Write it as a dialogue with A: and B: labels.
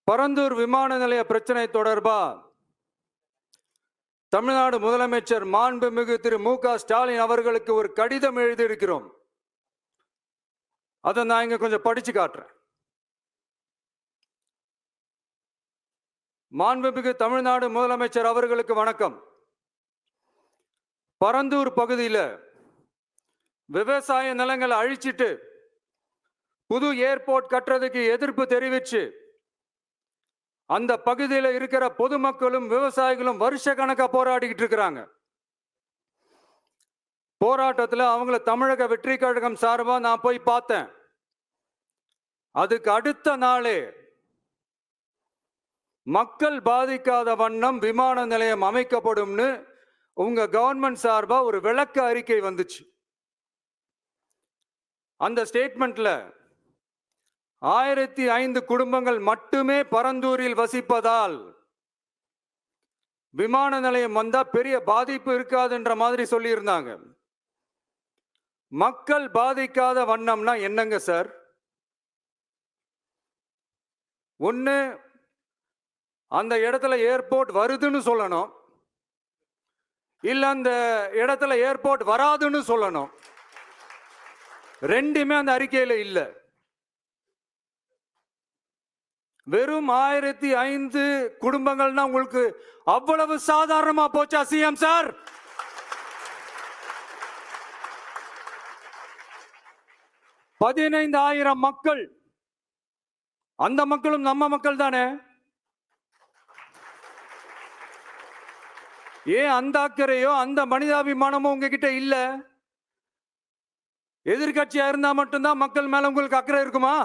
A: பரந்தூர் விமான நிலைய பிரச்சனை தொடர்பா தமிழ்நாடு முதலமைச்சர் மாண்புமிகு திரு மு.க. ஸ்டாலின் அவர்களுக்கு ஒரு கடிதம் எழுதியிருக்கிறோம். அதை நான் இங்க கொஞ்சம் படிச்சு காட்டுறேன். மாண்புமிகு தமிழ்நாடு முதலமைச்சர் அவர்களுக்கு வணக்கம். பரந்தூர் பகுதியில் விவசாய நிலங்களை அழிச்சிட்டு புது ஏர்போர்ட் கட்டுறதுக்கு எதிர்ப்பு தெரிவிச்சு அந்த பகுதியில் இருக்கிற பொதுமக்களும் விவசாயிகளும் வருஷ கணக்கா போராடிக்கிட்டு இருக்கிறாங்க. போராட்டத்தில் அவங்கள தமிழக வெற்றி கழகம் சார்பா நான் போய் பார்த்தேன். அதுக்கு அடுத்த நாளே மக்கள் பாதிக்காத வண்ணம் விமான நிலையம் அமைக்கப்படும்னு உங்க கவர்மெண்ட் சார்பா ஒரு விளக்க அறிக்கை வந்துச்சு. அந்த ஸ்டேட்மெண்ட்ல 1005 குடும்பங்கள் மட்டுமே பரந்தூரில் வசிப்பதால் விமான நிலையம் வந்தா பெரிய பாதிப்பு இருக்காதுன்ற மாதிரி சொல்லியிருந்தாங்க. மக்கள் பாதிக்காத வண்ணம்னா என்னங்க சார்? ஒண்ணு அந்த இடத்துல ஏர்போர்ட் வருதுன்னு சொல்லணும், இல்ல அந்த இடத்துல ஏர்போர்ட் வராதுன்னு சொல்லணும். ரெண்டுமே அந்த அறிக்கையில இல்ல. வெறும் 1005 குடும்பங்கள்னா உங்களுக்கு அவ்வளவு சாதாரணமா போச்சா சிஎம் சார்? $15,000 மக்கள், அந்த மக்களும் நம்ம மக்கள் தானே. ஏன் அந்த அக்கறையோ அந்த மனிதாபிமானமோ உங்ககிட்ட இல்ல? எதிர்கட்சியா இருந்தா மட்டும்தான் மக்கள் மேல உங்களுக்கு அக்கறை இருக்குமா?